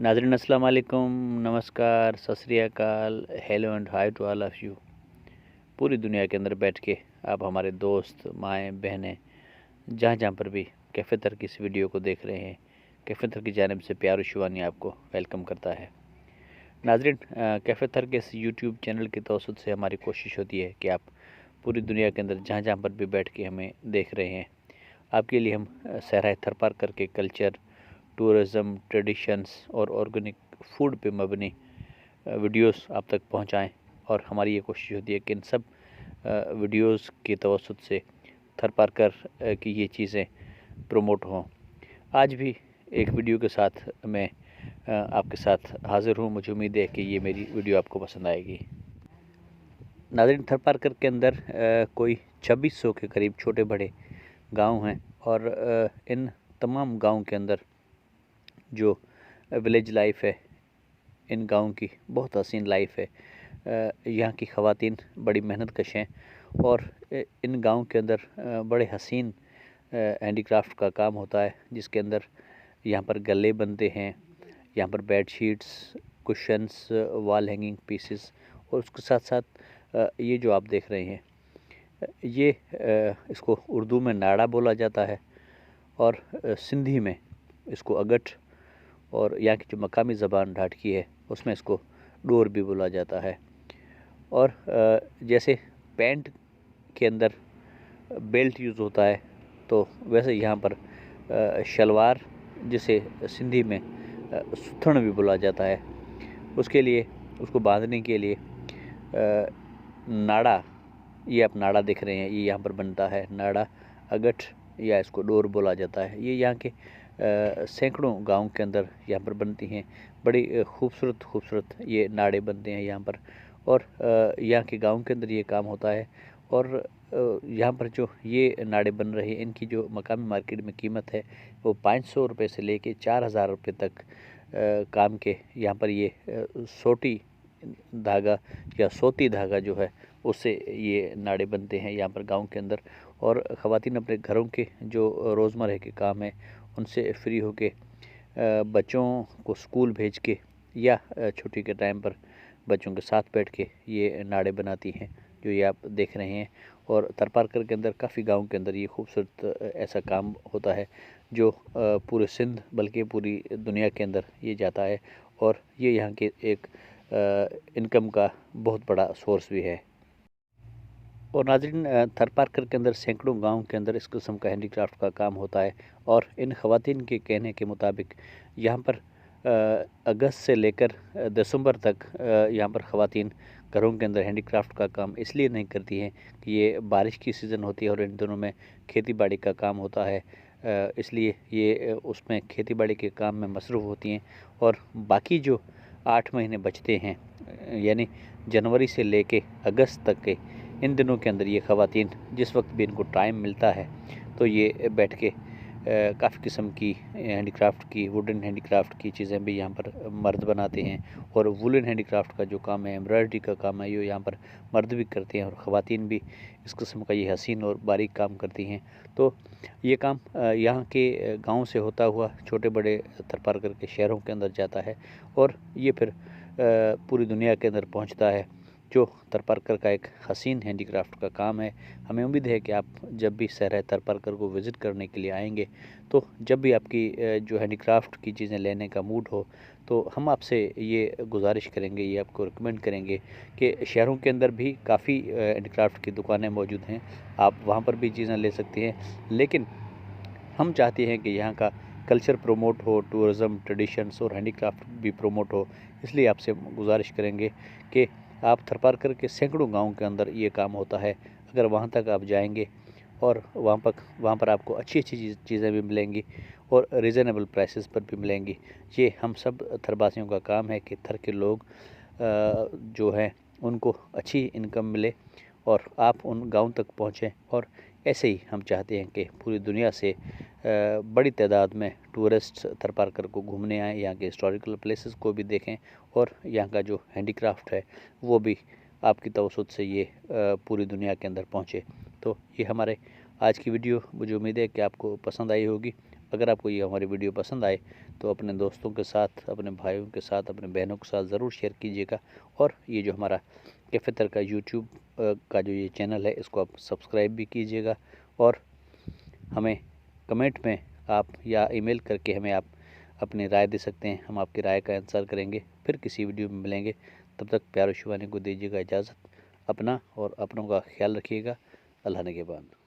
नाज़रीन अस्सलाम वालेकुम, नमस्कार, सत श्री अकाल, hello and hi to all of you. पूरी दुनिया के अंदर बैठ के आप हमारे दोस्त, माएँ, बहनें, जहाँ जहाँ पर भी कैफ़े थर की इस वीडियो को देख रहे हैं, कैफ़े थर की जानिब से प्यार और शिवानी आपको वेलकम करता है। नाज़रीन, कैफ़े थर के इस यूट्यूब चैनल की तवसत से हमारी कोशिश होती है कि आप पूरी दुनिया के अंदर जहाँ जहाँ पर भी बैठ के हमें देख रहे हैं, आपके लिए हम सहराए थर पार करके कल्चर, टूरिज़म, ट्रेडिशंस और ऑर्गेनिक फूड पे मबनी वीडियोस आप तक पहुंचाएं। और हमारी ये कोशिश होती है कि इन सब वीडियोस की तवसत से थर पार कर की ये चीज़ें प्रमोट हों। आज भी एक वीडियो के साथ मैं आपके साथ हाज़िर हूँ। मुझे उम्मीद है कि ये मेरी वीडियो आपको पसंद आएगी। नाज़रीन, थर पार कर के अंदर कोई 2600 के करीब छोटे बड़े गांव हैं और इन तमाम गांव के अंदर जो विलेज लाइफ है, इन गाँव की बहुत हसीन लाइफ है। यहाँ की ख़वातीन बड़ी मेहनत कश हैं और इन गाँव के अंदर बड़े हसीन हैंडीक्राफ्ट का काम होता है, जिसके अंदर यहाँ पर गले बनते हैं, यहाँ पर bed sheets, cushions, wall hanging pieces और उसके साथ साथ ये जो आप देख रहे हैं, ये इसको उर्दू में नाड़ा बोला जाता है और सिंधी में इसको अगट और यहाँ की जो मकामी ज़बान ढाटकी है उसमें इसको डोर भी बोला जाता है। और जैसे पैंट के अंदर बेल्ट यूज़ होता है, तो वैसे यहाँ पर शलवार, जिसे सिंधी में सुथण भी बोला जाता है, उसके लिए उसको बांधने के लिए नाड़ा, ये आप नाड़ा देख रहे हैं, ये यहाँ पर बनता है नाड़ा, अगट या इसको डोर बोला जाता है। ये यहाँ के सैकड़ों गांव के अंदर यहाँ पर बनती हैं। बड़ी खूबसूरत ये नाड़े बनते हैं यहाँ पर और यहाँ के गांव के अंदर ये काम होता है। और यहाँ पर जो ये नाड़े बन रहे हैं, इनकी जो मकामी मार्केट में कीमत है वो 500 रुपये से लेके 4000 रुपये तक काम के यहाँ पर ये सोटी धागा या सोती धागा जो है उससे ये नाड़े बनते हैं यहाँ पर गांव के अंदर। और ख़वातीन अपने घरों के जो रोज़मर्रा के काम है उनसे फ्री होके बच्चों को स्कूल भेज के या छुट्टी के टाइम पर बच्चों के साथ बैठ के ये नाड़े बनाती हैं, जो ये आप देख रहे हैं। और थर पार कर के अंदर काफ़ी गाँव के अंदर ये खूबसूरत ऐसा काम होता है जो पूरे सिंध बल्कि पूरी दुनिया के अंदर ये जाता है और ये यहाँ के एक इनकम का बहुत बड़ा सोर्स भी है। और नाज़रीन, थर पार कर के अंदर सैकड़ों गांव के अंदर इस किस्म का हैंडीक्राफ्ट का काम होता है और इन ख़वातीन के कहने के मुताबिक यहाँ पर अगस्त से लेकर दिसंबर तक यहाँ पर ख़वातीन घरों के अंदर हैंडीक्राफ्ट का काम इसलिए नहीं करती हैं कि ये बारिश की सीज़न होती है और इन दिनों में खेती बाड़ी का काम होता है, इसलिए ये उसमें खेती बाड़ी के काम में मसरूफ़ होती हैं। और बाकी जो 8 महीने बचते हैं, यानी जनवरी से लेके अगस्त तक के इन दिनों के अंदर ये ख़वातीन जिस वक्त भी इनको टाइम मिलता है तो ये बैठ के काफ़ी किस्म की हैंडीक्राफ्ट की, वुडन हैंडीक्राफ्ट की चीज़ें भी यहाँ पर मर्द बनाते हैं। और वुलन हैंडीक्राफ्ट का जो काम है, एम्ब्रॉयडरी का काम है, ये यहाँ पर मर्द भी करते हैं और ख़वातीन भी इस किस्म का ये हसीन और बारीक काम करती हैं। तो ये काम यहाँ के गाँव से होता हुआ छोटे बड़े थर पार करके शहरों के अंदर जाता है और ये फिर पूरी दुनिया के अंदर पहुँचता है, जो थर पार कर का एक हसीन हैंडीक्राफ्ट का काम है। हमें उम्मीद है कि आप जब भी सहराए थर पार कर को विज़िट करने के लिए आएंगे, तो जब भी आपकी जो हैंडीक्राफ्ट की चीज़ें लेने का मूड हो, तो हम आपसे ये गुजारिश करेंगे, ये आपको रिकमेंड करेंगे कि शहरों के अंदर भी काफ़ी हैंडीक्राफ्ट की दुकानें मौजूद हैं, आप वहाँ पर भी चीज़ें ले सकते हैं। लेकिन हम चाहते हैं कि यहाँ का कल्चर प्रमोट हो, टूरिज़म, ट्रेडिशंस और हैंडीक्राफ्ट भी प्रमोट हो, इसलिए आपसे गुजारिश करेंगे कि आप थर पार कर के सैकड़ों गाँव के अंदर ये काम होता है। अगर वहाँ तक आप जाएंगे और वहाँ पर आपको अच्छी चीज़ें भी मिलेंगी और रीज़नेबल प्राइसेस पर भी मिलेंगी। ये हम सब थरवासियों का काम है कि थर के लोग जो हैं उनको अच्छी इनकम मिले और आप उन गाँव तक पहुँचें। और ऐसे ही हम चाहते हैं कि पूरी दुनिया से बड़ी तादाद में टूरिस्ट थर पार कर को घूमने आएँ, यहाँ के हिस्टोरिकल प्लेसेस को भी देखें और यहाँ का जो हैंडीक्राफ्ट है वो भी आपकी तवसत से ये पूरी दुनिया के अंदर पहुँचे। तो ये हमारे आज की वीडियो, मुझे उम्मीद है कि आपको पसंद आई होगी। اگر آپ کو یہ ہماری ویڈیو پسند آئے تو اپنے دوستوں کے ساتھ، اپنے بھائیوں کے ساتھ، اپنے بہنوں کے ساتھ ضرور شیئر کیجیے گا، اور یہ جو ہمارا کیف عطر کا یوٹیوب کا جو یہ چینل ہے اس کو آپ سبسکرائب بھی کیجیے گا، اور ہمیں کمنٹ میں آپ یا ای میل کر کے ہمیں آپ اپنی رائے دے سکتے ہیں، ہم آپ کی رائے کا انتظار کریں گے۔ پھر کسی ویڈیو میں ملیں گے، تب تک پیار و شیوانی کو دیجیے گا اجازت، اپنا اور اپنوں کا خیال رکھیے گا۔ اللہ نگہبان۔